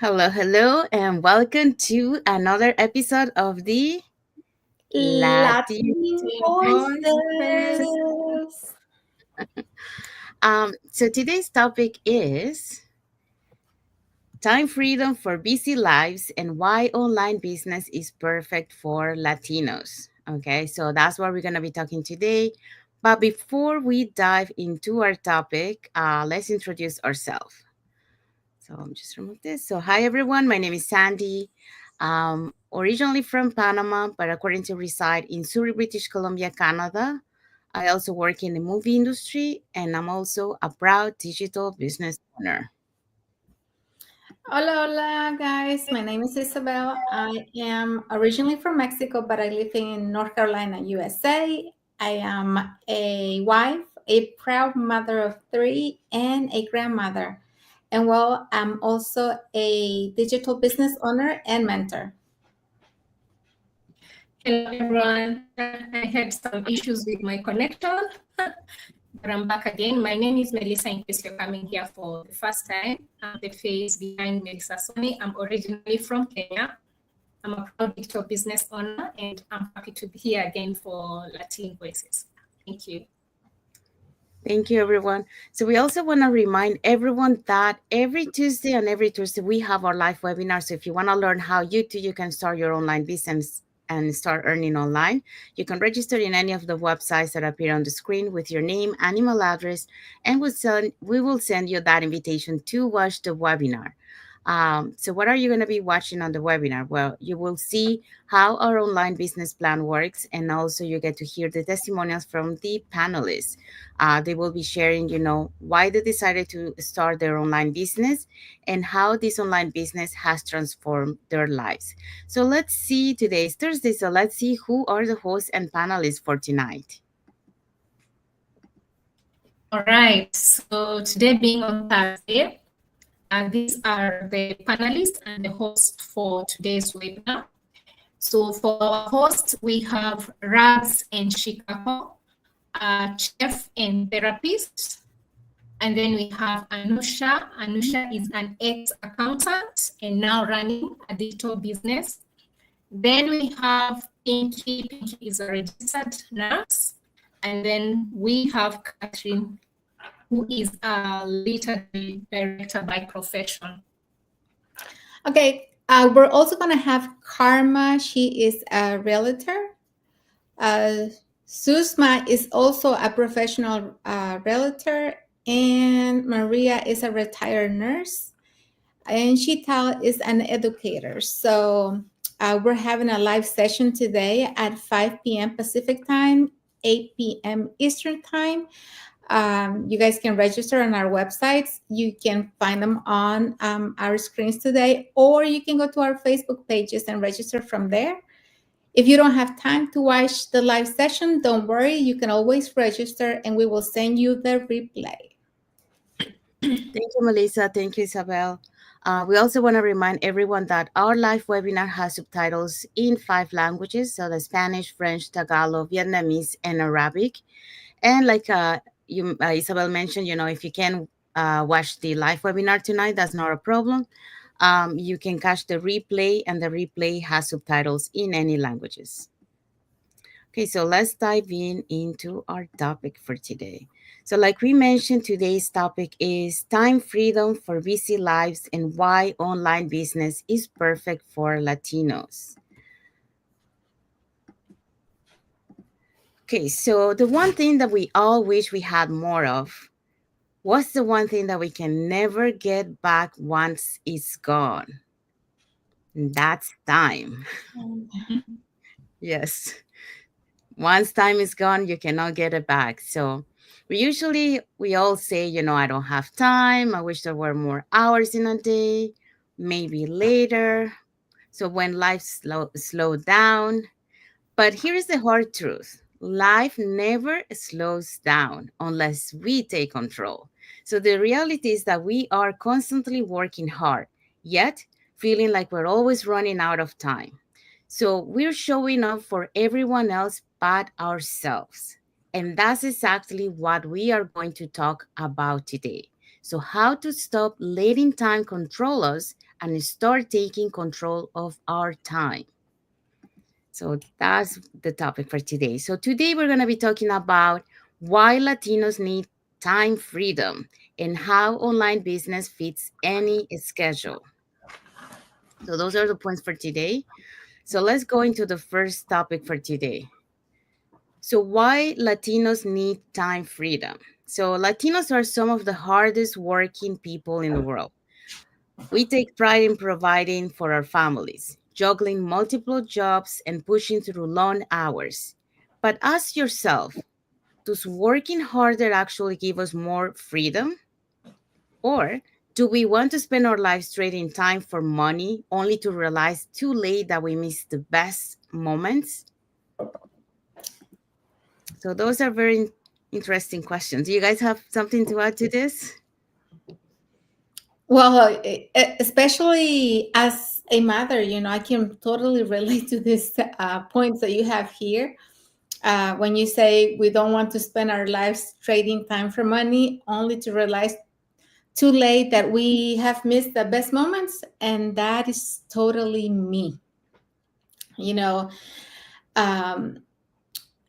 Hello, and welcome to another episode of the Latin Latin Voices. voices. So today's topic is time freedom for busy lives and why online business is perfect for Latinos. Okay, so that's what we're going to be talking today. But before we dive into our topic, let's introduce ourselves. So I'm just remove this. So hi everyone, my name is Sandy. Originally from Panama, but according to reside in Surrey, British Columbia, Canada. I also work in the movie industry, and I'm also a proud digital business owner. Hola, hola, guys. My name is Isabel. I am originally from Mexico, but I live in North Carolina, USA. I am a wife, a proud mother of three, and a grandmother. And well, I'm also a digital business owner and mentor. Hello, everyone. I had some issues with my connection, but I'm back again. My name is Melissa, in case you're coming here for the first time. I'm the face behind Melissa Sony. I'm originally from Kenya. I'm a proud digital business owner, and I'm happy to be here again for Latin Voices. Thank you. Thank you, everyone. So we also want to remind everyone that every Tuesday and every Thursday we have our live webinar. So if you want to learn how you can start your online business and start earning online, you can register in any of the websites that appear on the screen with your name and email address, and we will send you that invitation to watch the webinar. So what are you going to be watching on the webinar? Well, you will see how our online business plan works, and also you get to hear the testimonials from the panelists. They will be sharing, why they decided to start their online business and how this online business has transformed their lives. So let's see, today's Thursday, so let's see who are the hosts and panelists for tonight. All right. So today being on Thursday, these are the panelists and the host for today's webinar. So for our host, we have Raz and Chicago, a chef and therapist. And then we have Anusha. Anusha is an ex-accountant and now running a digital business. Then we have Pinky. Pinky is a registered nurse. And then we have Catherine, who is a literary director by profession. Okay, we're also going to have Karma. She is a realtor. Susma is also a professional realtor, and Maria is a retired nurse, and Shital is an educator. So we're having a live session today at 5 p.m. Pacific time, 8 p.m. Eastern time. You guys can register on our websites. You can find them on our screens today, or you can go to our Facebook pages and register from there. If you don't have time to watch the live session, don't worry. You can always register and we will send you the replay. Thank you, Melissa. Thank you, Isabel. We also want to remind everyone that our live webinar has subtitles in 5 languages, so the Spanish, French, Tagalog, Vietnamese, and Arabic. And like Isabel mentioned, if you can watch the live webinar tonight, that's not a problem. You can catch the replay, and the replay has subtitles in any languages. Okay, so let's dive into our topic for today. So like we mentioned, today's topic is time freedom for busy lives and why online business is perfect for Latinos. Okay, so the one thing that we all wish we had more of, what's the one thing that we can never get back once it's gone? That's time. Yes. Once time is gone, you cannot get it back. So we all say, I don't have time. I wish there were more hours in a day, maybe later. So when life slow down. But here's the hard truth. Life never slows down unless we take control. So the reality is that we are constantly working hard, yet feeling like we're always running out of time. So we're showing up for everyone else but ourselves. And that's exactly what we are going to talk about today. So, how to stop letting time control us and start taking control of our time. So that's the topic for today. So today we're going to be talking about why Latinos need time freedom and how online business fits any schedule. So those are the points for today. So let's go into the first topic for today. So why Latinos need time freedom? So Latinos are some of the hardest working people in the world. We take pride in providing for our families, juggling multiple jobs and pushing through long hours. But ask yourself, does working harder actually give us more freedom? Or do we want to spend our lives trading time for money only to realize too late that we missed the best moments? So those are very interesting questions. Do you guys have something to add to this? Well, especially as a mother, I can totally relate to this points that you have here. When you say we don't want to spend our lives trading time for money, only to realize too late that we have missed the best moments, and that is totally me. You know, um,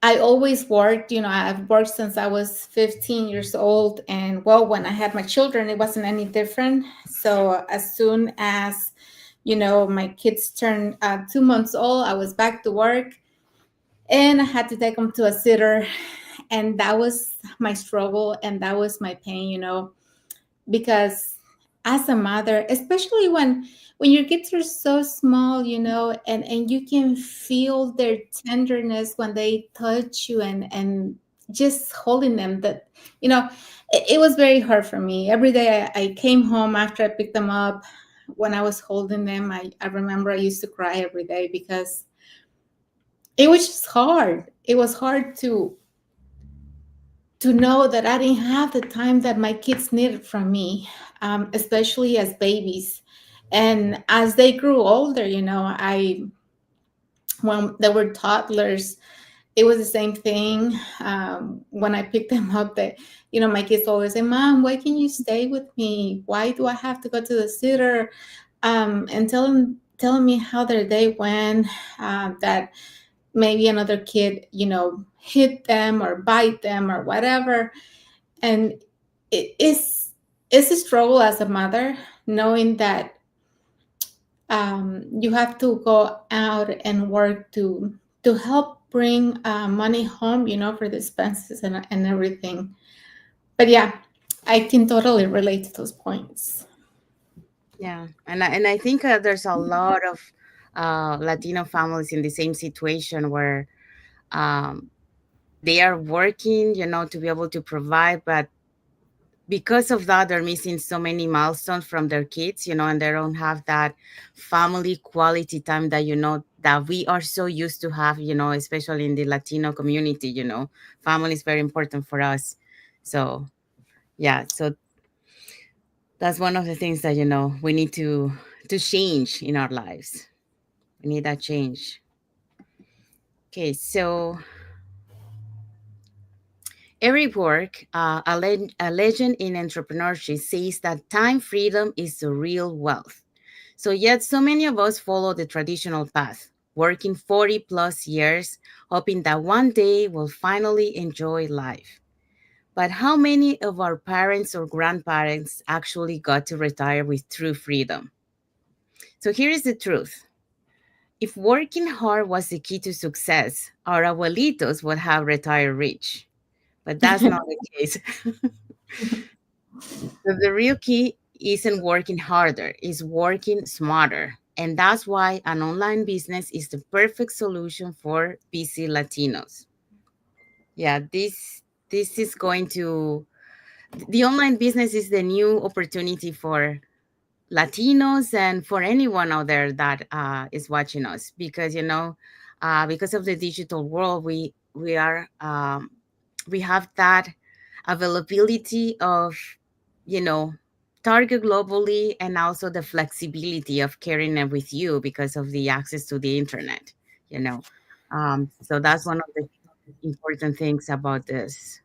I always worked, I've worked since I was 15 years old. And well, when I had my children, it wasn't any different. So as soon as, my kids turned 2 months old, I was back to work and I had to take them to a sitter. And that was my struggle and that was my pain, because as a mother, especially when your kids are so small, and you can feel their tenderness when they touch you and just holding them, that it was very hard for me. Every day I came home after I picked them up, when I was holding them, I remember I used to cry every day because it was just hard. It was hard to know that I didn't have the time that my kids needed from me, especially as babies. And as they grew older, when they were toddlers, it was the same thing. When I picked them up, that my kids always say, "Mom, why can you stay with me? Why do I have to go to the sitter?" And telling me how their day went, that maybe another kid, hit them or bite them or whatever. And it's a struggle as a mother, knowing that you have to go out and work to help bring money home, for the expenses and everything. But yeah, I can totally relate to those points. Yeah, and I think there's a lot of Latino families in the same situation where um, they are working, to be able to provide, but because of that, they're missing so many milestones from their kids, and they don't have that family quality time that that we are so used to have, especially in the Latino community. Family is very important for us. So yeah, so that's one of the things that we need to change in our lives. We need that change. Okay, so Eric Work, a legend in entrepreneurship, says that time freedom is the real wealth. So yet so many of us follow the traditional path, working 40 plus years, hoping that one day we'll finally enjoy life. But how many of our parents or grandparents actually got to retire with true freedom? So here is the truth. If working hard was the key to success, our abuelitos would have retired rich. But that's not the case. The real key isn't working harder, it's working smarter. And that's why an online business is the perfect solution for busy Latinos. Yeah, this is going to the online business is the new opportunity for Latinos and for anyone out there that is watching us, because because of the digital world, we have that availability of you know target globally, and also the flexibility of carrying it with you because of the access to the internet. You know, so that's one of the important things about this.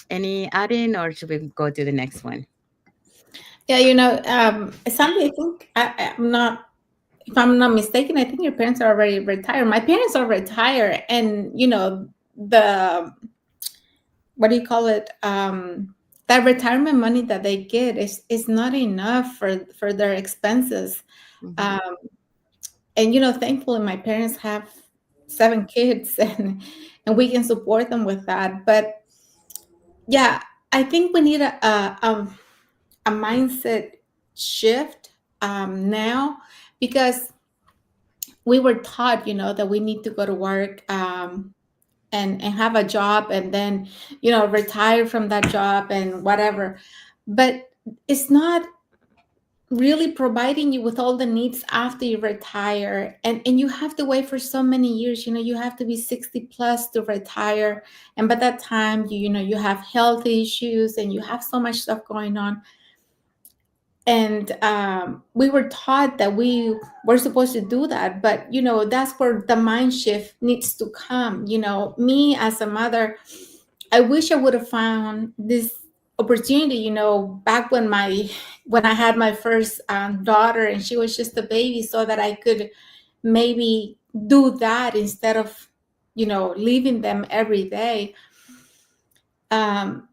Any add-in, or should we go to the next one? Yeah, something I think I'm not, if I'm not mistaken, I think your parents are already retired. My parents are retired, and the what do you call it? That retirement money that they get is not enough for their expenses. Hmm. Um, and thankfully, my parents have 7 kids, and we can support them with that. But yeah, I think we need a mindset shift now, because we were taught, that we need to go to work, and have a job, and then retire from that job and whatever. But it's not really providing you with all the needs after you retire, and you have to wait for so many years. You have to be 60 plus to retire, and by that time you have health issues and you have so much stuff going on. And we were taught that we were supposed to do that, but that's where the mind shift needs to come. Me as a mother, I wish I would have found this opportunity, back when I had my first daughter and she was just a baby, so that I could maybe do that instead of leaving them every day. um,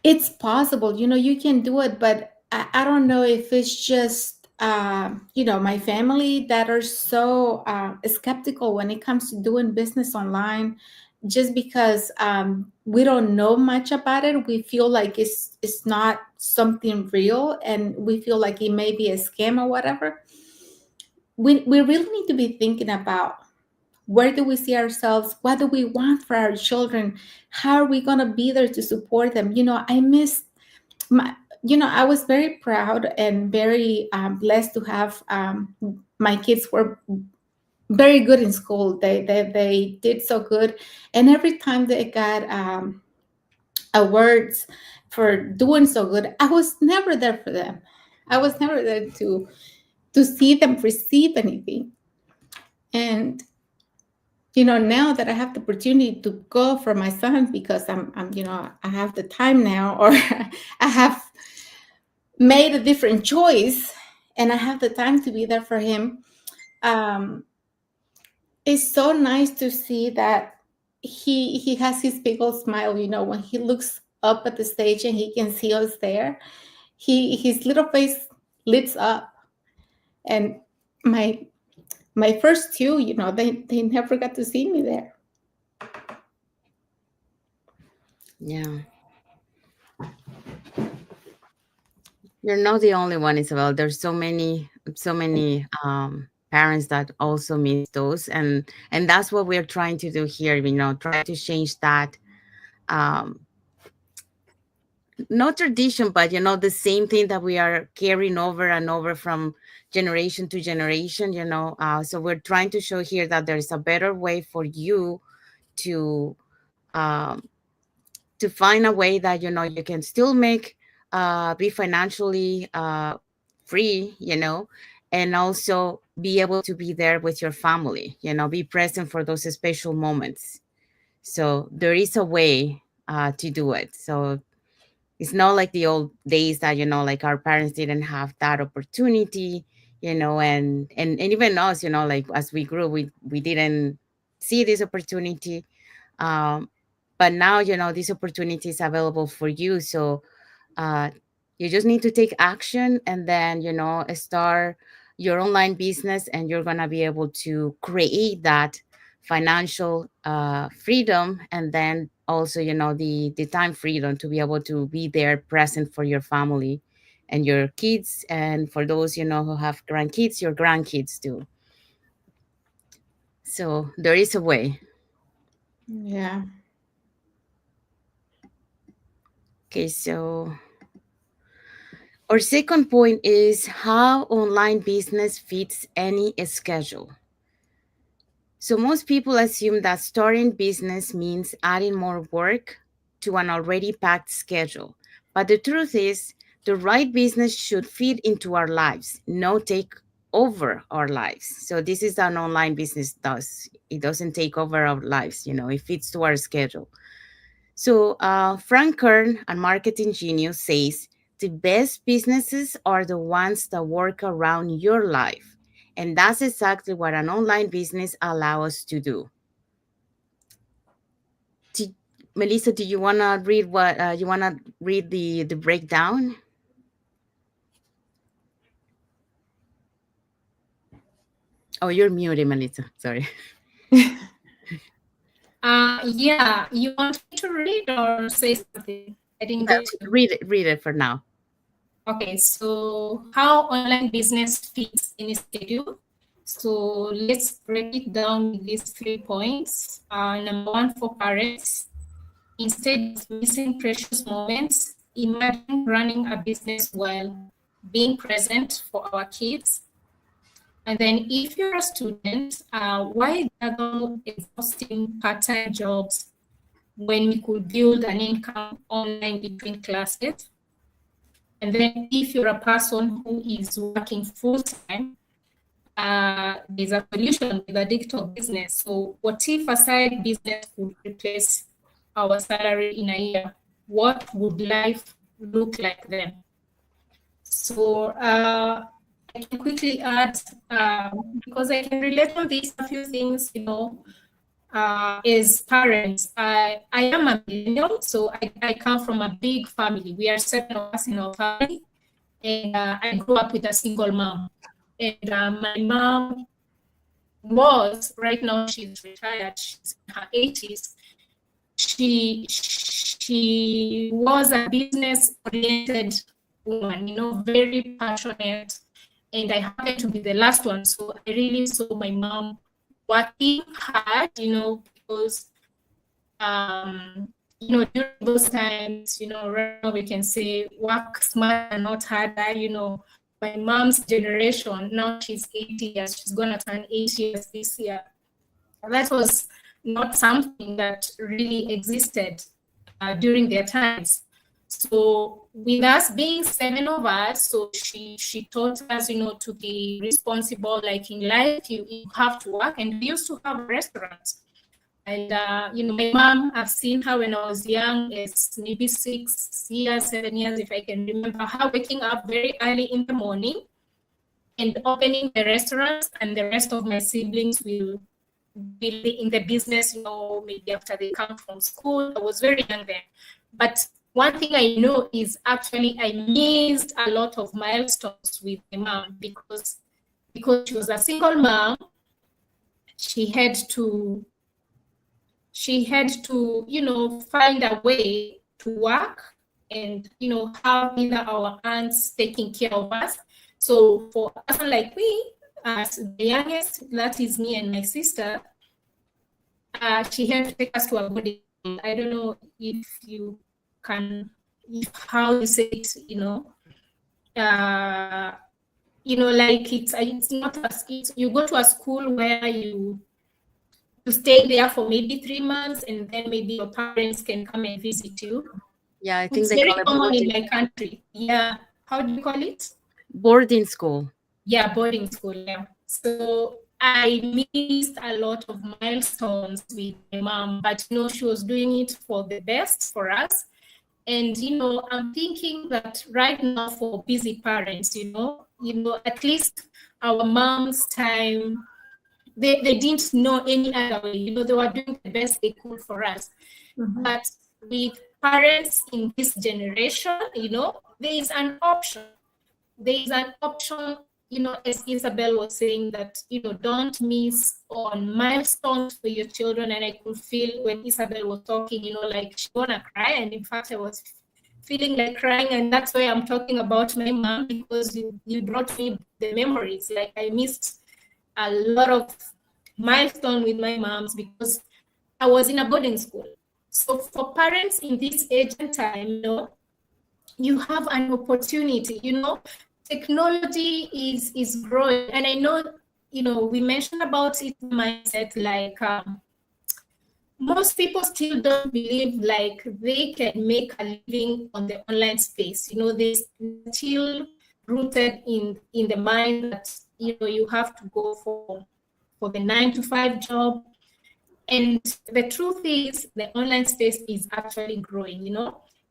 it's possible, you can do it, but I don't know if it's just my family that are so skeptical when it comes to doing business online. Just because we don't know much about it, we feel like it's not something real, and we feel like it may be a scam or whatever. We really need to be thinking about, where do we see ourselves? What do we want for our children? How are we going to be there to support them? I miss my I was very proud and very blessed to have my kids were very good in school. They did so good, and every time they got awards for doing so good, I was never there for them. I was never there to see them receive anything. And now that I have the opportunity to go for my son, because I'm I have the time now, or I have made a different choice, and I have the time to be there for him. um it's so nice to see that he has his big old smile, when he looks up at the stage and he can see us there. His little face lights up. And my my first two, they never got to see me there. Yeah. You're not the only one, Isabel. There's so many parents that also miss those, and that's what we're trying to do here. Try to change that. Um, no tradition, but the same thing that we are carrying over and over from generation to generation. So we're trying to show here that there is a better way for you to um, to find a way that you can still make be financially free, and also be able to be there with your family, be present for those special moments. So there is a way to do it. So it's not like the old days that like our parents didn't have that opportunity, and even us, like as we grew, we didn't see this opportunity. um, but now this opportunity is available for you. So uh, you just need to take action, and then start your online business, and you're gonna be able to create that financial freedom, and then also the time freedom to be able to be there present for your family and your kids, and for those who have grandkids, your grandkids too. So there is a way. Yeah. Okay, so our second point is how online business fits any schedule. So most people assume that starting business means adding more work to an already packed schedule. But the truth is, the right business should fit into our lives, not take over our lives. So this is an online business does. It doesn't take over our lives, it fits to our schedule. So Frank Kern, a marketing genius, says the best businesses are the ones that work around your life. And that's exactly what an online business allows us to do. Melissa, do you want to read what you want to read the breakdown? Oh, you're muted, Melissa. Sorry. Yeah, you want me to read or say something? I didn't get you. Read it for now. Okay, so how online business fits in a schedule. So let's break it down with these 3 points. Number one, for parents, instead of missing precious moments, imagine running a business while being present for our kids. And then if you're a student, why juggle exhausting part-time jobs when we could build an income online between classes? And then if you're a person who is working full-time, there's a solution with a digital business. So what if a side business could replace our salary in a year? What would life look like then? So I can quickly add, because I can relate on this, a few things, as parents. I am a millennial, so I come from a big family. We are 7 of us in our family, and I grew up with a single mom. And my mom right now she's retired, she's in her 80s. She was a business-oriented woman, very passionate, and I happened to be the last one. So I really saw my mom working hard, because during those times, right now we can say work smart and not harder. My mom's generation, now she's 80 years, she's gonna turn 80 years this year. That was not something that really existed during their times. So with us being 7 of us, so she taught us, to be responsible. Like in life, you have to work, and we used to have restaurants. And my mom, I've seen her when I was young, as maybe 6 years, 7 years, if I can remember, her waking up very early in the morning and opening the restaurants, and the rest of my siblings will be in the business, maybe after they come from school. I was very young then. But one thing I know is actually I missed a lot of milestones with my mom because she was a single mom. She had to, find a way to work and, have either our aunts taking care of us. So for a person like me, as the youngest, that is me and my sister, she had to take us to a boarding school. I don't know if you can, how you say it, like it's not as you go to a school where you stay there for maybe 3 months, and then maybe your parents can come and visit you. Yeah, I think it's very common in my country. Yeah, how do you call it? Boarding school. Yeah, boarding school. Yeah. So I missed a lot of milestones with my mom, but she was doing it for the best for us. And I'm thinking that right now for busy parents, at least our mom's time, they didn't know any other way. They were doing the best they could for us. Mm-hmm. But with parents in this generation, there is an option. There is an option, as Isabel was saying, that, don't miss on milestones for your children. And I could feel when Isabel was talking, like she wanna cry. And in fact, I was feeling like crying. And that's why I'm talking about my mom, because you brought me the memories. Like I missed a lot of milestone with my moms because I was in a boarding school. So for parents in this age and time, you have an opportunity. Technology is growing, and I know, we mentioned about it mindset, like most people still don't believe like they can make a living on the online space. They still rooted in the mind that you have to go for the 9-to-5 job. And the truth is the online space is actually growing.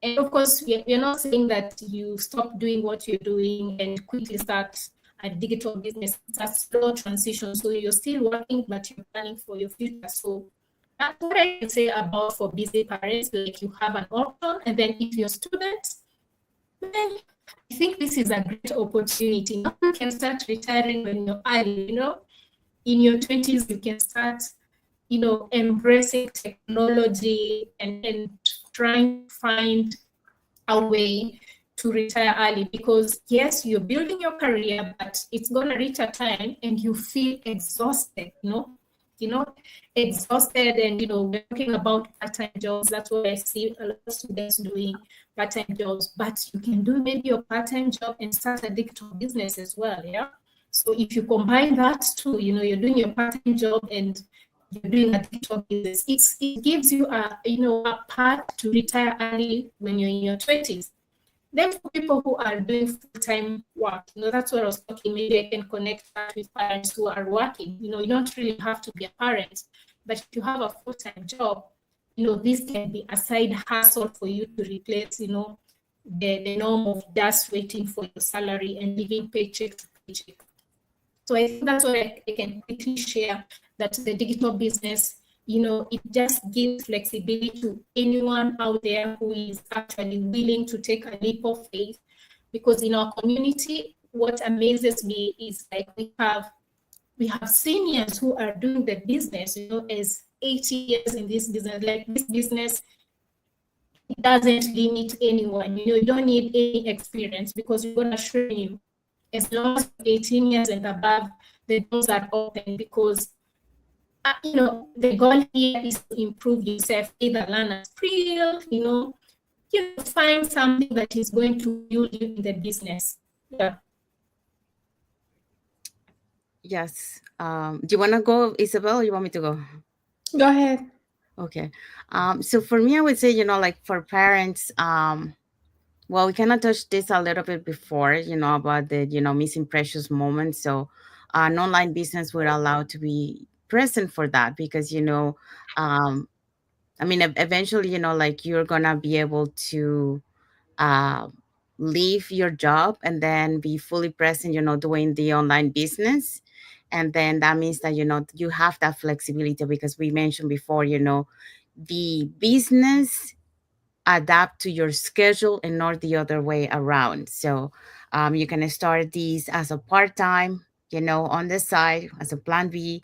And of course, we're not saying that you stop doing what you're doing and quickly start a digital business. It's a slow transition. So you're still working, but you're planning for your future. So that's what I can say about for busy parents. Like, you have an option, and then if you're students, then I think this is a great opportunity. Now you can start retiring when you're early, in your 20s, you can start, embracing technology and trying to find a way to retire early, because yes, you're building your career, but it's gonna reach a time and you feel exhausted, you know, exhausted. And we're talking about part-time jobs. That's what I see a lot of students doing, part-time jobs. But you can do maybe your part-time job and start a digital business as well. Yeah. So if you combine that too, you're doing your part-time job and you're doing a digital business, it gives you a path to retire early when you're in your 20s. Then for people who are doing full-time work, that's what I was talking. Maybe I can connect that with parents who are working. You don't really have to be a parent, but if you have a full-time job, this can be a side hustle for you to replace, the norm of just waiting for your salary and living paycheck to paycheck. So I think that's what I can quickly share, that the digital business, it just gives flexibility to anyone out there who is actually willing to take a leap of faith. Because in our community, what amazes me is, like, we have seniors who are doing the business, as 80 years in this business. Like, this business, it doesn't limit anyone. You don't need any experience, because we're going to show you, as long as you're 18 years and above, the doors are open. Because the goal here is to improve yourself, either learn a skill, find something that is going to build you in the business. Yeah. Yes. Do you want to go, Isabel, or you want me to go? Go ahead. Okay. So for me, I would say, like, for parents, well, we kind of touched this a little bit before, about the, missing precious moments. So an online business would allow to be present for that, because, um, I mean, eventually, like, you're gonna be able to uh, leave your job and then be fully present, doing the online business. And then that means that, you have that flexibility, because we mentioned before, the business adapt to your schedule and not the other way around. So you can start these as a part-time, on the side, as a plan B.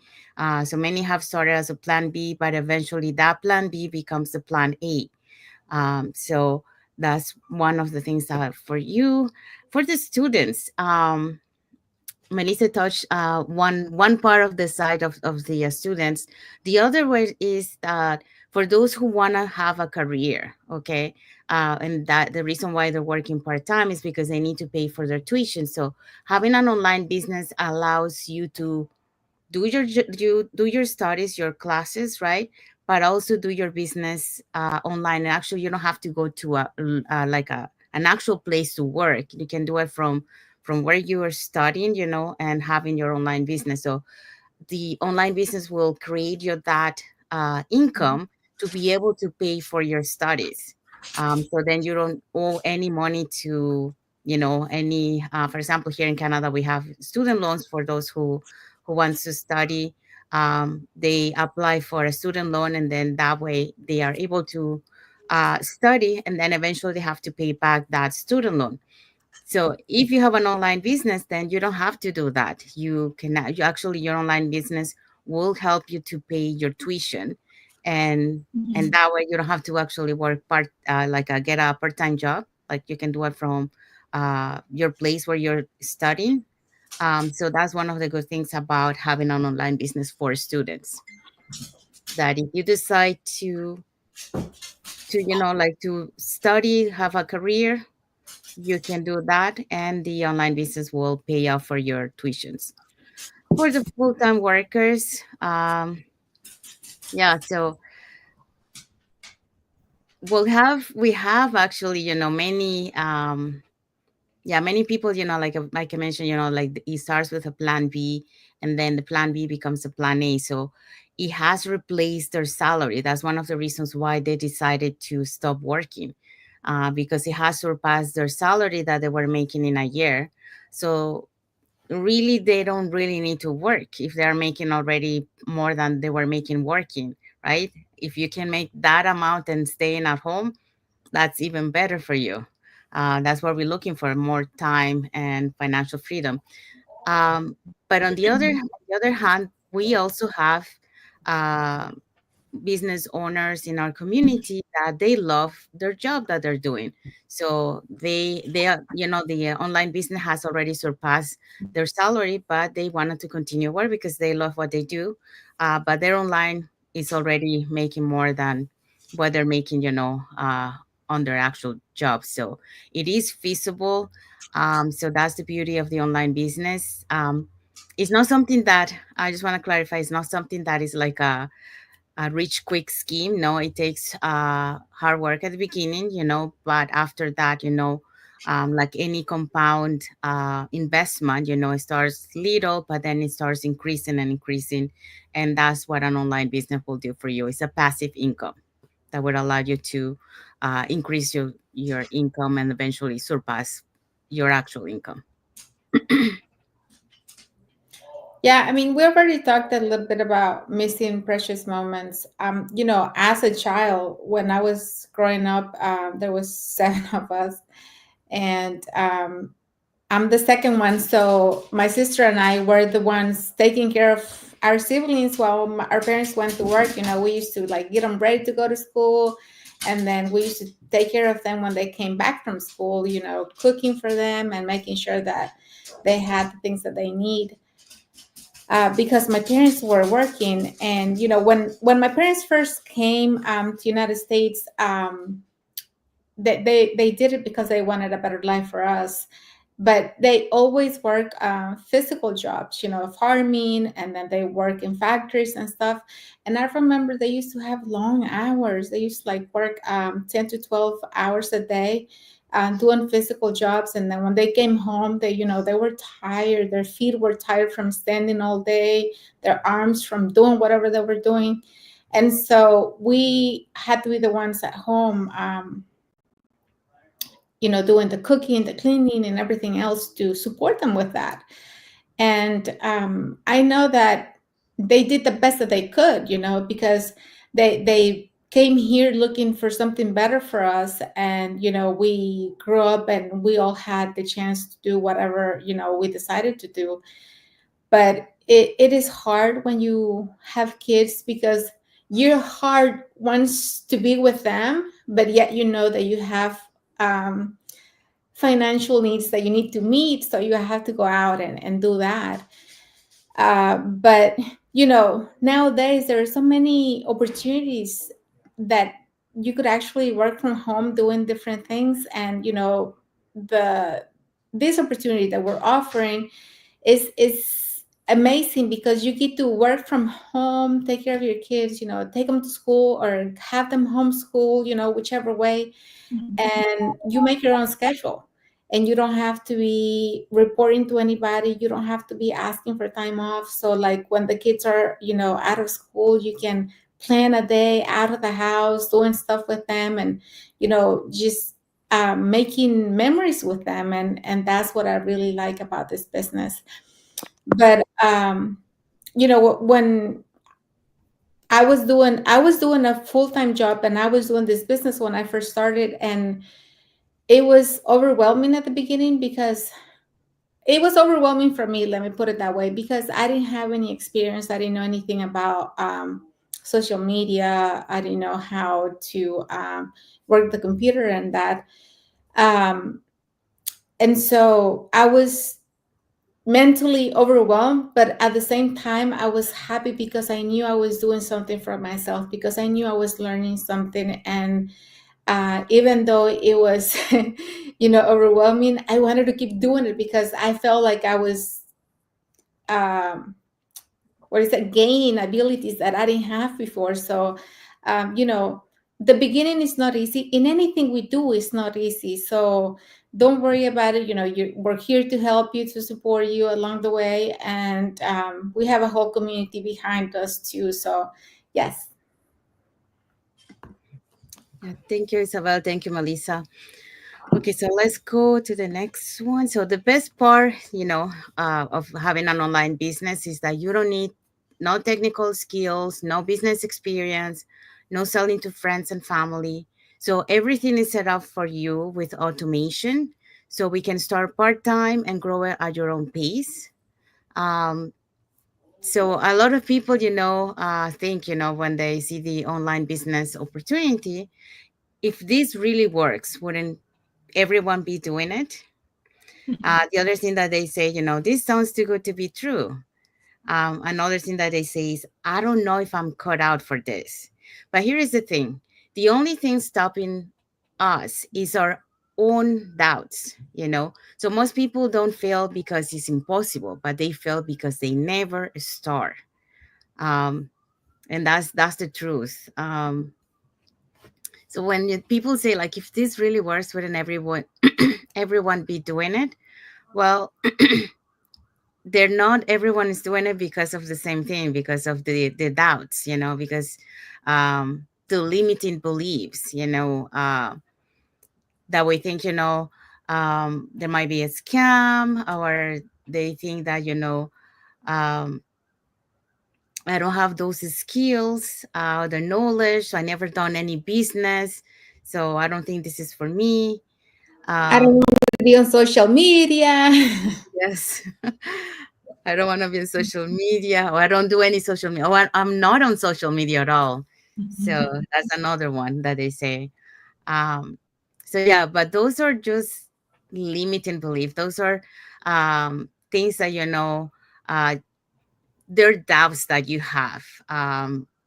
So many have started as a plan B, but eventually that plan B becomes the plan A. So that's one of the things that for you, for the students. Melissa touched one part of the side of the students. The other way is that for those who want to have a career, okay, and that the reason why they're working part-time is because they need to pay for their tuition. So having an online business allows you to you do your studies, your classes, right? But also do your business online. And actually, you don't have to go to like an actual place to work. You can do it from where you are studying, and having your online business. So the online business will create you that income to be able to pay for your studies. So then you don't owe any money to, any, for example, here in Canada, we have student loans for those who wants to study. They apply for a student loan, and then that way they are able to study, and then eventually they have to pay back that student loan. So if you have an online business, then you don't have to do that. You actually, your online business will help you to pay your tuition, and Mhm. that way you don't have to actually work get a part-time job. Like, you can do it from your place where you're studying. So that's one of the good things about having an online business for students. That if you decide to like to study, have a career, you can do that, and the online business will pay out for your tuitions. For the full-time workers, yeah, so we have actually, many yeah, many people, like I mentioned, like it starts with a plan B, and then the plan B becomes a plan A. So it has replaced their salary. That's one of the reasons why they decided to stop working. because it has surpassed their salary that they were making in a year. So really, they don't really need to work if they are making already more than they were making working, right? If you can make that amount and staying at home, that's even better for you. That's what we're looking for, more time and financial freedom. Um, but on the other hand, we also have uh, business owners in our community that they love their job that they're doing. So they are, the online business has already surpassed their salary, but they wanted to continue work because they love what they do. But their online is already making more than what they're making, on their actual job. So it is feasible. So that's the beauty of the online business. It's not something that, I just want to clarify, it's not something that is like a rich quick scheme. No, it takes hard work at the beginning, but after that, like any compound investment, it starts little, but then it starts increasing and increasing. And that's what an online business will do for you. It's a passive income that would allow you to increase your income and eventually surpass your actual income. Yeah, I mean, we already talked a little bit about missing precious moments. As a child, when I was growing up, there was seven of us, and I'm the second one. So my sister and I were the ones taking care of our siblings while our parents went to work. We used to like get them ready to go to school, and then we used to take care of them when they came back from school. Cooking for them and making sure that they had the things that they need, because my parents were working. And when my parents first came to United States, they did it because they wanted a better life for us. But they always work physical jobs, farming, and then they work in factories and stuff. And I remember they used to have long hours. They used to like work 10 to 12 hours a day, doing physical jobs. And then when they came home, they were tired. Their feet were tired from standing all day, their arms from doing whatever they were doing. And so we had to be the ones at home, doing the cooking, the cleaning, and everything else to support them with that. And I know that they did the best that they could, because they came here looking for something better for us. And we grew up and we all had the chance to do whatever we decided to do. But it is hard when you have kids, because your heart wants to be with them, but yet that you have um, financial needs that you need to meet, so you have to go out and do that. But nowadays there are so many opportunities that you could actually work from home doing different things. And the this opportunity that we're offering is amazing, because you get to work from home, take care of your kids, take them to school or have them homeschool, whichever way. And you make your own schedule, and you don't have to be reporting to anybody. You don't have to be asking for time off. So like when the kids are out of school, you can plan a day out of the house doing stuff with them, and just making memories with them. And that's what I really like about this business. But when I was doing a full-time job, and I was doing this business when I first started. And it was overwhelming at the beginning, because it was overwhelming for me, let me put it that way, because I didn't have any experience. I didn't know anything about social media. I didn't know how to work the computer and that. Um, and so I was mentally overwhelmed, but at the same time I was happy, because I knew I was doing something for myself, because I knew I was learning something. And even though it was overwhelming, I wanted to keep doing it, because I felt like I was um, what is it, gaining abilities that I didn't have before. So the beginning is not easy. In anything we do, it's not easy. So don't worry about it. We're here to help you, to support you along the way. And we have a whole community behind us too. So yes. Yeah, thank you, Isabel. Thank you, Melissa. Okay, so let's go to the next one. So the best part, of having an online business is that you don't need no technical skills, no business experience, no selling to friends and family. So everything is set up for you with automation. So we can start part time and grow it at your own pace. Um, so a lot of people, think, when they see the online business opportunity, if this really works, wouldn't everyone be doing it? The other thing that they say, this sounds too good to be true. Another thing that they say is, I don't know if I'm cut out for this. But here is the thing, the only thing stopping us is our own doubts. So most people don't fail because it's impossible, but they fail because they never start. Um, and that's the truth. So when people say, like, if this really works, wouldn't everyone be doing it? Well, they're not everyone is doing it because of the same thing, because of the doubts, because the limiting beliefs, that we think, there might be a scam, or they think that, um, I don't have those skills, the knowledge, so I never done any business, so I don't think this is for me. I don't um, want to be on social media. yes. I don't want to be on social media, or I don't do any social media, or I'm not on social media at all. So that's another one that they say. Um, so yeah, but those are just limiting belief. Those are things that uh, there are doubts that you have,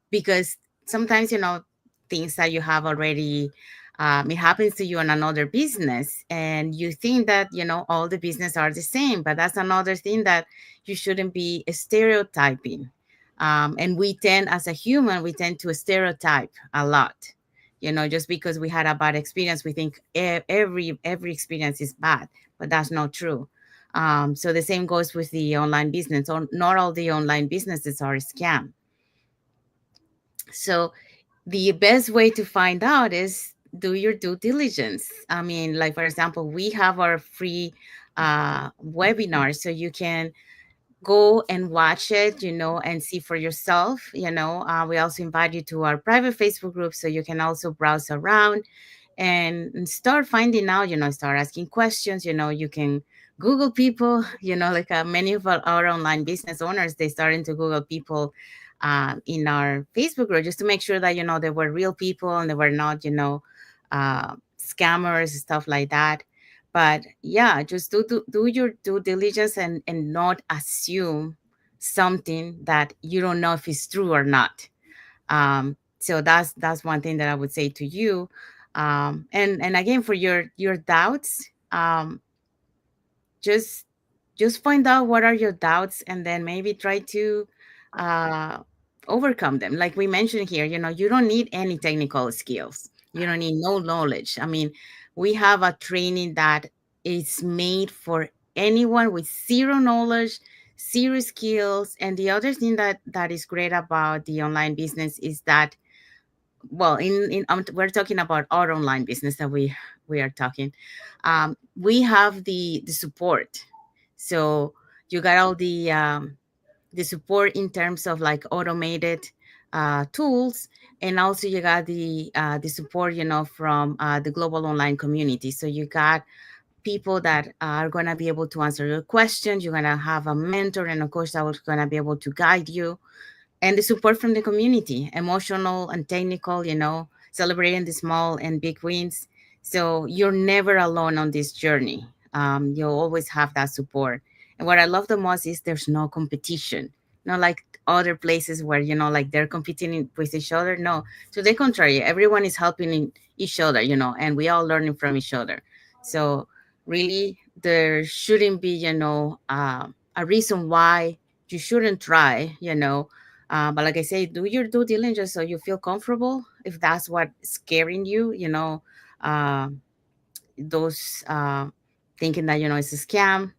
because sometimes things that you have already, it happens to you in another business, and you think that all the business are the same, but that's another thing that you shouldn't be stereotyping. And we tend, as a human, we tend to stereotype a lot. Just because we had a bad experience, we think every experience is bad, but that's not true. So the same goes with the online business. Not all the online businesses are a scam. So the best way to find out is do your due diligence. I mean, like, for example, we have our free webinar, so you can go and watch it, and see for yourself. We also invite you to our private Facebook group, so you can also browse around and start finding out, start asking questions. You can Google people, like many of our online business owners, they started to Google people in our Facebook group, just to make sure that, they were real people and they were not, scammers, stuff like that. But yeah, just do your due diligence, and not assume something that you don't know if it's true or not. So that's one thing that I would say to you. And again, for your doubts, just just find out what are your doubts, and then maybe try to uh, overcome them. Like we mentioned here, you don't need any technical skills, you don't need no knowledge. I mean, we have a training that is made for anyone with zero knowledge, zero skills. And the other thing that is great about the online business is that, well, we're talking about our online business that we are talking. We have the support. So you got all the support in terms of like automated tools, and also you got the support, from the global online community. So you got people that are going to be able to answer your questions. You're going to have a mentor and a coach that was going to be able to guide you, and the support from the community, emotional and technical, celebrating the small and big wins. So you're never alone on this journey. You'll always have that support. And what I love the most is there's no competition, not like other places where, like they're competing with each other. No, to the contrary, everyone is helping each other, and we all learning from each other. So really, there shouldn't be, a reason why you shouldn't try, but like I say, do your due diligence so you feel comfortable. If that's what's scaring you, uh, those thinking that it's a scam,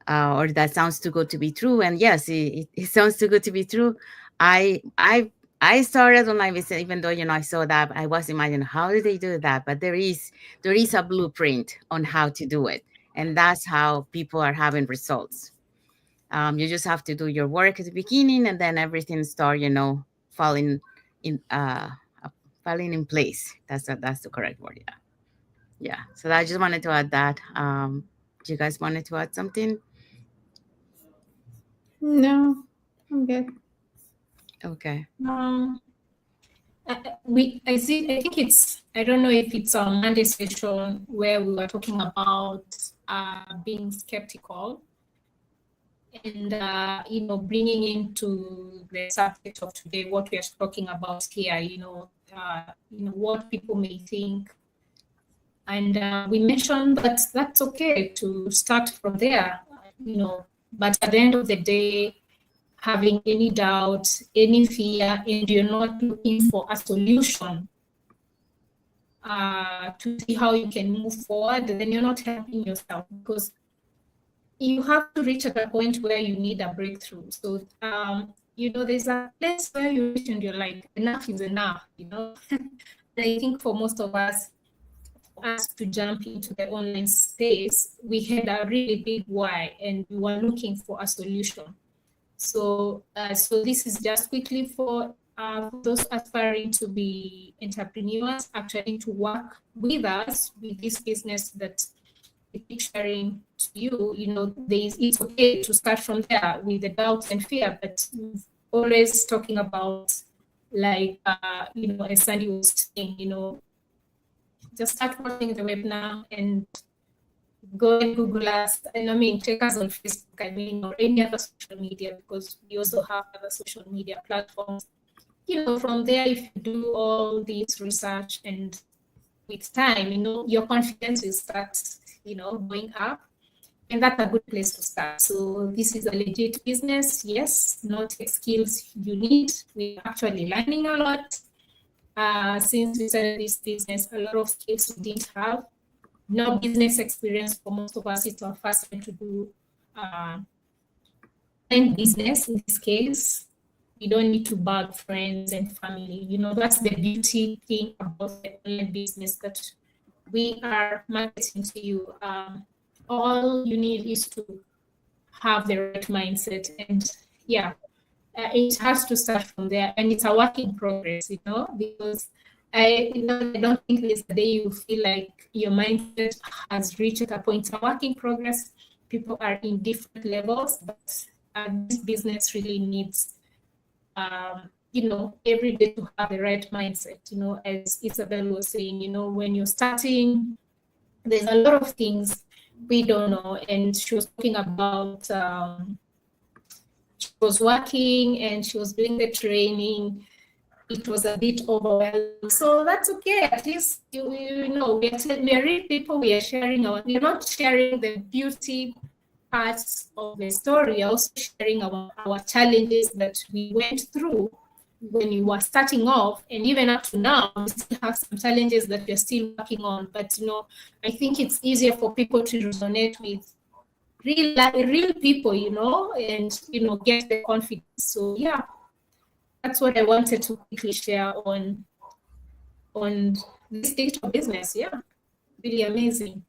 or that sounds too good to be true. And yes, it sounds too good to be true. I I started online business, even though I saw that, I was imagining how did they do that, but there is a blueprint on how to do it, and that's how people are having results. You just have to do your work at the beginning, and then everything start falling in uh, falling in place. That's the correct word. Yeah, yeah. So I just wanted to add that. Do you guys wanted to add something? No, I'm good. Okay. Um, I see. I think it's. I don't know if it's our Monday session where we were talking about being skeptical and bringing into the subject of today what we are talking about here. What people may think, and we mentioned that that's okay to start from there. But at the end of the day, having any doubt, any fear, and you're not looking for a solution to see how you can move forward, then you're not helping yourself, because you have to reach at a point where you need a breakthrough. So, there's a place where you reach and you're like, enough is enough. I think for most of us, for us to jump into the online space, we had a really big why and we were looking for a solution. So this is just quickly for those aspiring to be entrepreneurs, actually to work with us with this business that we keep sharing to you. It's okay to start from there with the doubts and fear, but always talking about, like, as Sandy was saying, just start watching the webinar and go and Google us, and check us on Facebook, or any other social media, because we also have other social media platforms. From there, if you do all this research and with time, your confidence will start, going up, and that's a good place to start. So this is a legit business. Yes, no tech skills you need. We're actually learning a lot. Since we started this business, a lot of skills we didn't have. No business experience for most of us. It's our first time to do business. In this case, we don't need to bug friends and family. That's the beauty thing about the online business that we are marketing to you. All you need is to have the right mindset, and it has to start from there, and it's a work in progress, because I don't think there's a day you feel like your mindset has reached a point. It's a work in progress. People are in different levels, but this business really needs, every day to have the right mindset. As Isabel was saying, when you're starting, there's a lot of things we don't know. And she was talking about, she was working and she was doing the training. It was a bit overwhelming. So that's okay. At least, we are real people. We are sharing we're not sharing the beauty parts of the story. We're also sharing our challenges that we went through when we were starting off, and even up to now, we still have some challenges that we're still working on. But I think it's easier for people to resonate with real people, and get the confidence. So that's what I wanted to quickly share on this digital business. Really amazing.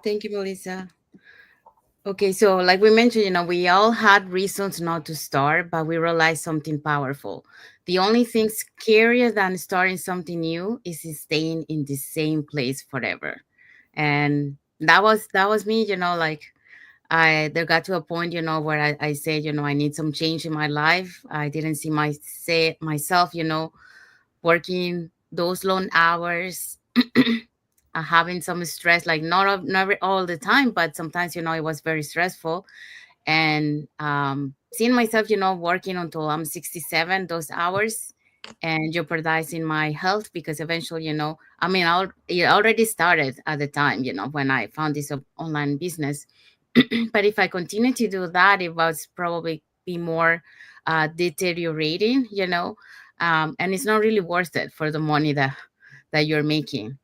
Thank you, Melissa. Okay, so like we mentioned, we all had reasons not to start, but we realized something powerful. The only thing scarier than starting something new is staying in the same place forever. And that was me, like I there got to a point, where I said, I need some change in my life. I didn't see myself, working those long hours, having some stress, like not all the time, but sometimes, it was very stressful. And seeing myself, working until I'm 67, those hours, and jeopardizing my health, because eventually, it already started at the time, when I found this online business. But if I continue to do that, it was probably be more deteriorating, and it's not really worth it for the money that you're making.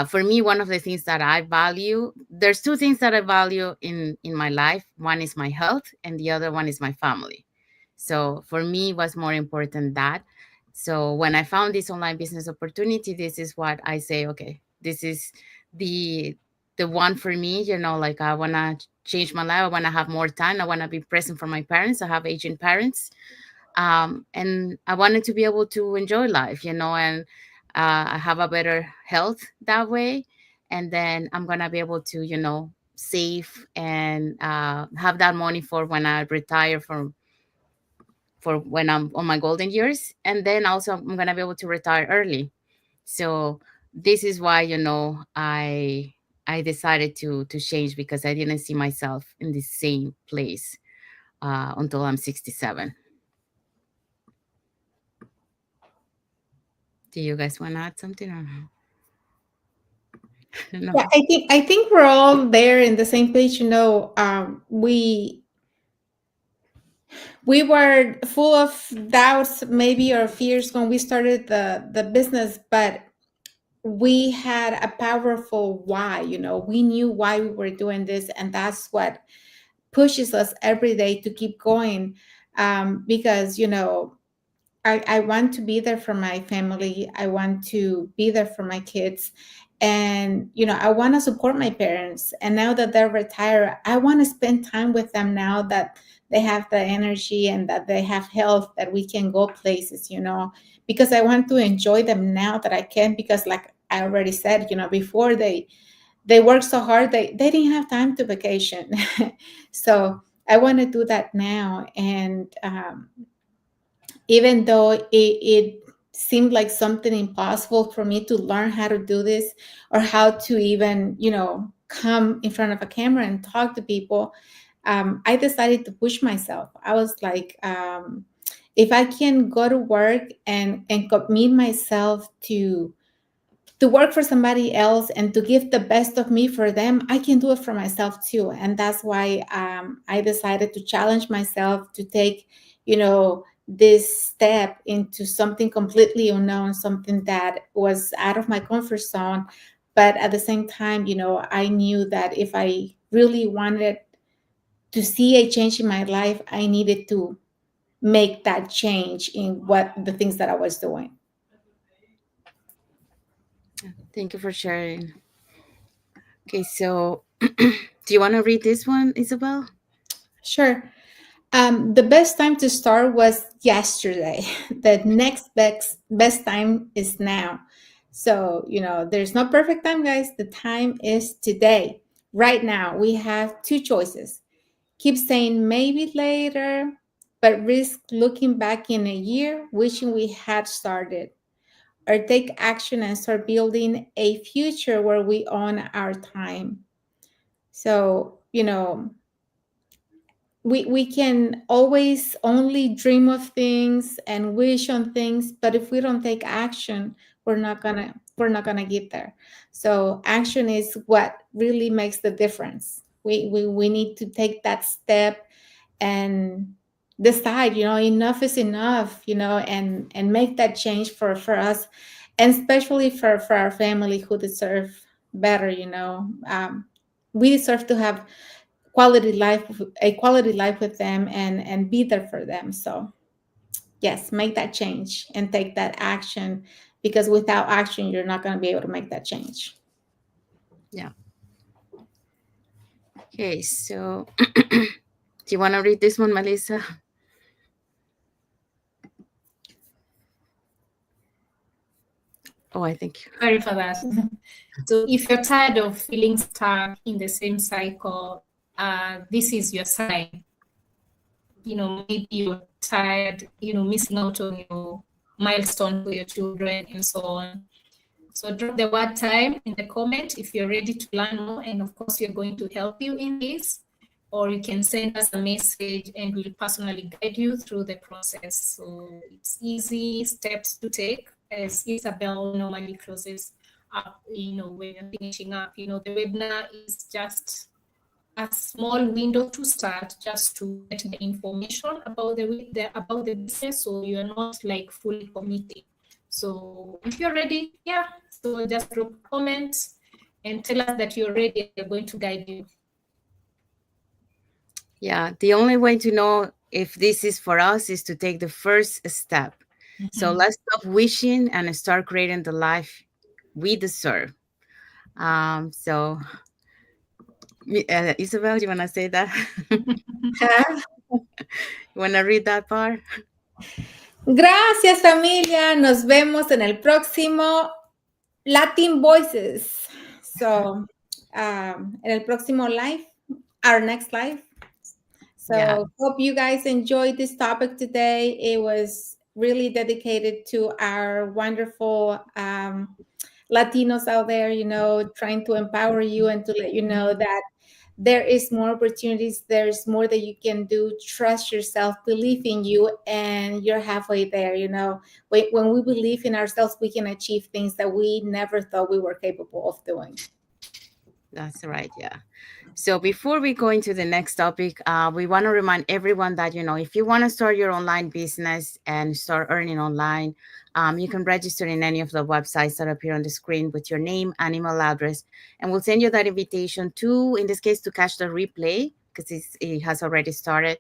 For me, one of the things that I value, there's two things that I value in my life. One is my health, and the other one is my family. So for me, it was more important that. So when I found this online business opportunity, this is what I say, okay, this is the the one for me, like I want to change my life. I want to have more time. I want to be present for my parents. I have aging parents. And I wanted to be able to enjoy life, and I have a better health that way. And then I'm going to be able to, save and have that money for when I retire for when I'm on my golden years. And then also I'm going to be able to retire early. So this is why, I decided to change, because I didn't see myself in the same place until I'm 67. Do you guys want to add something or no? Yeah, I think we're all there in the same page. We were full of doubts, maybe, or fears when we started the business, but we had a powerful why. We knew why we were doing this, and that's what pushes us every day to keep going. Because I want to be there for my family. I want to be there for my kids. And, I want to support my parents. And now that they're retired, I want to spend time with them now that they have the energy and that they have health, that we can go places, because I want to enjoy them now that I can. Because, like I already said, before they work so hard, they didn't have time to vacation. So I want to do that now. And, even though it seemed like something impossible for me to learn how to do this, or how to even come in front of a camera and talk to people, I decided to push myself. I was like, if I can go to work and commit myself to work for somebody else and to give the best of me for them, I can do it for myself too. And that's why I decided to challenge myself to take, this step into something completely unknown, something that was out of my comfort zone. But at the same time, I knew that if I really wanted to see a change in my life, I needed to make that change in what the things that I was doing. Thank you for sharing. Okay, so do you want to read this one, Isabel? Sure. The best time to start was yesterday. The next best time is now. So, there's no perfect time, guys. The time is today. Right now, we have two choices. Keep saying maybe later, but risk looking back in a year, wishing we had started. Or take action and start building a future where we own our time. So, we can always only dream of things and wish on things, but if we don't take action, we're not gonna get there. So action is what really makes the difference. We need to take that step and decide, enough is enough, and make that change for us, and especially for our family, who deserve better. We deserve to have quality life with them, and be there for them. So yes, make that change and take that action, because without action, you're not going to be able to make that change. Yeah. Okay, so do you want to read this one, Melissa? Oh, I think. Sorry for that. So if you're tired of feeling stuck in the same cycle, this is your sign. Maybe you're tired, missing out on your milestone for your children and so on. So drop the word time in the comment if you're ready to learn more. And of course, we're going to help you in this. Or you can send us a message and we'll personally guide you through the process. So it's easy steps to take, as Isabel normally closes up, when you're finishing up. The webinar is just a small window to start, just to get the information about the business, so you're not like fully committed. So if you're ready, so just drop comments and tell us that you're ready. We're going to guide you. Yeah, the only way to know if this is for us, is to take the first step. So Mhm. let's stop wishing and start creating the life we deserve. So Isabel, you want to say that? Huh? You want to read that part? Gracias, familia. Nos vemos en el próximo Latin Voices. So, in el próximo live, our next live. Yeah, So, hope you guys enjoyed this topic today. It was really dedicated to our wonderful Latinos out there, trying to empower you and to let you know that there is more opportunities, there's more that you can do. Trust yourself, believe in you, and you're halfway there. When we believe in ourselves, we can achieve things that we never thought we were capable of doing. that's right. Yeah. So before we go into the next topic, we want to remind everyone that, if you want to start your online business and start earning online, you can register in any of the websites that appear on the screen with your name and email address. And we'll send you that invitation to, in this case, to catch the replay, because it has already started,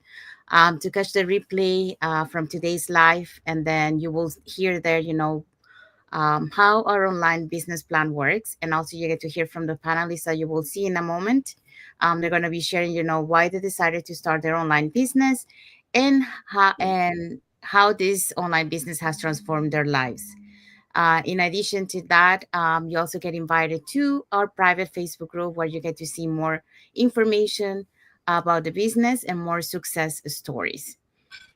to catch the replay from today's live. And then you will hear there, how our online business plan works. And also you get to hear from the panelists that you will see in a moment. They're going to be sharing, why they decided to start their online business and how this online business has transformed their lives. In addition to that, you also get invited to our private Facebook group where you get to see more information about the business and more success stories.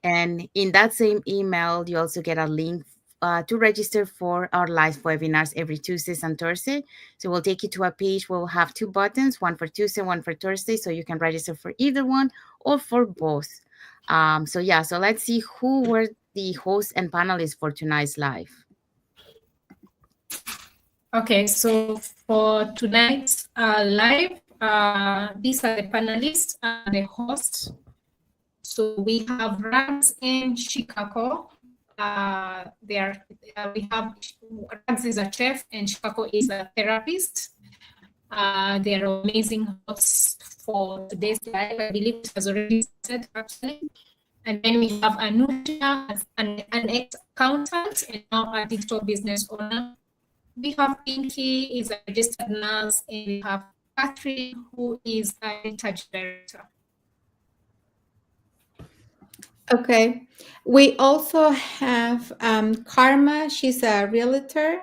And in that same email, you also get a link to register for our live webinars every Tuesdays and Thursday. So we'll take you to a page where we'll have two buttons, one for Tuesday, one for Thursday. So you can register for either one or for both. So let's see who were the hosts and panelists for tonight's live. Okay, so for tonight's live, these are the panelists and the hosts. So we have Rags in Chicago. We have Rags is a chef and Chicago is a therapist. They are amazing hosts for today's live. I believe it has already started actually. And then we have Anusha as an ex-accountant and now a digital business owner. We have Pinky, is a registered nurse, and we have Catherine, who is a vintage director. Okay. We also have Karma. She's a realtor.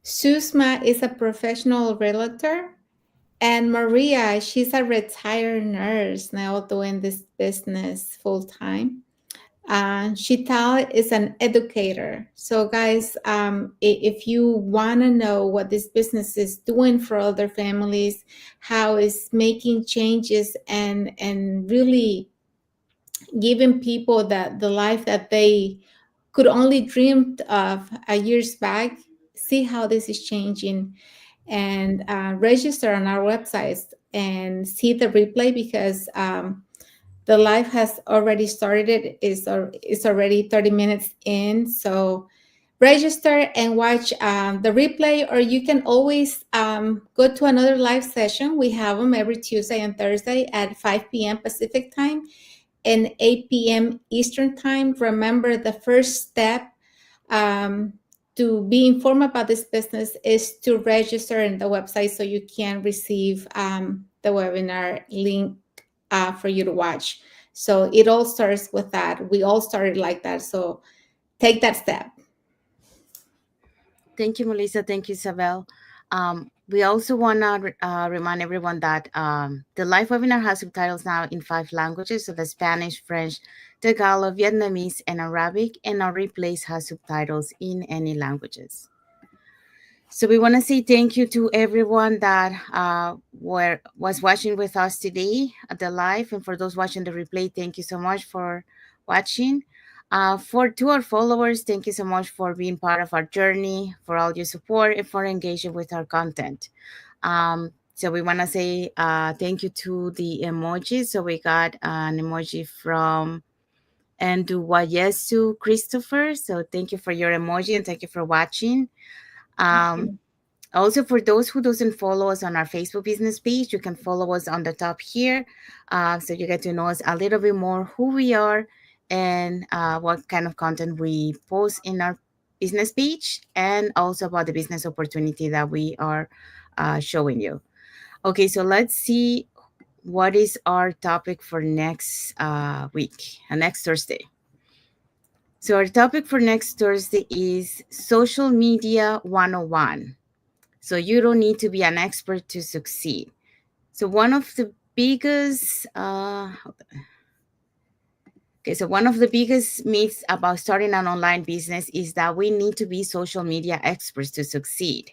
Susma is a professional realtor. And Maria, she's a retired nurse now doing this business full time. Shital is an educator. So, guys, if you want to know what this business is doing for other families, how it's making changes and really giving people the life that they could only dreamed of a years back, see how this is changing, and register on our websites and see the replay because the live has already started. It's already 30 minutes in. So register and watch the replay, or you can always go to another live session. We have them every Tuesday and Thursday at 5 p.m. Pacific time and 8 p.m. Eastern time. Remember, the first step to be informed about this business is to register in the website so you can receive the webinar link for you to watch. So it all starts with that. We all started like that. So take that step. Thank you, Melissa. Thank you, Isabel. We also want to remind everyone that the live webinar has subtitles now in 5 languages, so the Spanish, French, Tagalog, Vietnamese, and Arabic, and our replays has subtitles in any languages. So we want to say thank you to everyone that was watching with us today at the live, and for those watching the replay, thank you so much for watching. To our followers, thank you so much for being part of our journey, for all your support, and for engaging with our content. So we want to say thank you to the emojis. So we got an emoji from Nduwayesu Christopher. So thank you for your emoji and thank you for watching. Thank you. Also, for those who doesn't follow us on our Facebook business page, you can follow us on the top here, so you get to know us a little bit more, who we are, and what kind of content we post in our business page, and also about the business opportunity that we are showing you. Okay, so let's see what is our topic for next week, next Thursday. So our topic for next Thursday is social media 101. So you don't need to be an expert to succeed. So one of the biggest okay, so one of the biggest myths about starting an online business is that we need to be social media experts to succeed.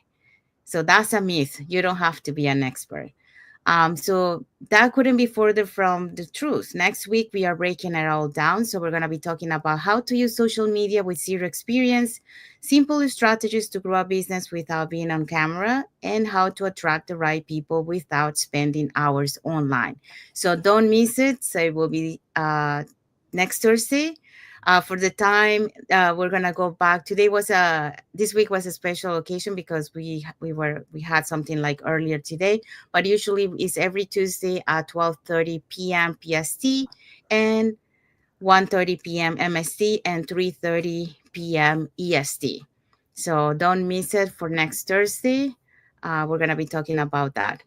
So that's a myth. You don't have to be an expert. So that couldn't be further from the truth. Next week, we are breaking it all down. So we're going to be talking about how to use social media with zero experience, simple strategies to grow a business without being on camera, and how to attract the right people without spending hours online. So don't miss it. So it will be next Thursday. For the time, we're gonna go back. This week was a special occasion because we had something like earlier today, but usually it's every Tuesday at 12:30 p.m. PST and 1:30 p.m. MST and 3:30 p.m. EST. So don't miss it for next Thursday. We're gonna be talking about that.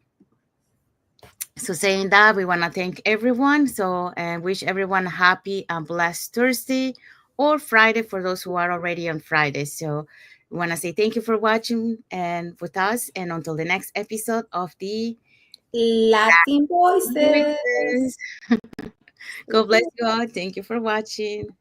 So saying that, we want to thank everyone. So and wish everyone a happy and blessed Thursday or Friday for those who are already on Friday. So we want to say thank you for watching and with us, and until the next episode of the Latin voices. Voices. God bless you all. Thank you for watching.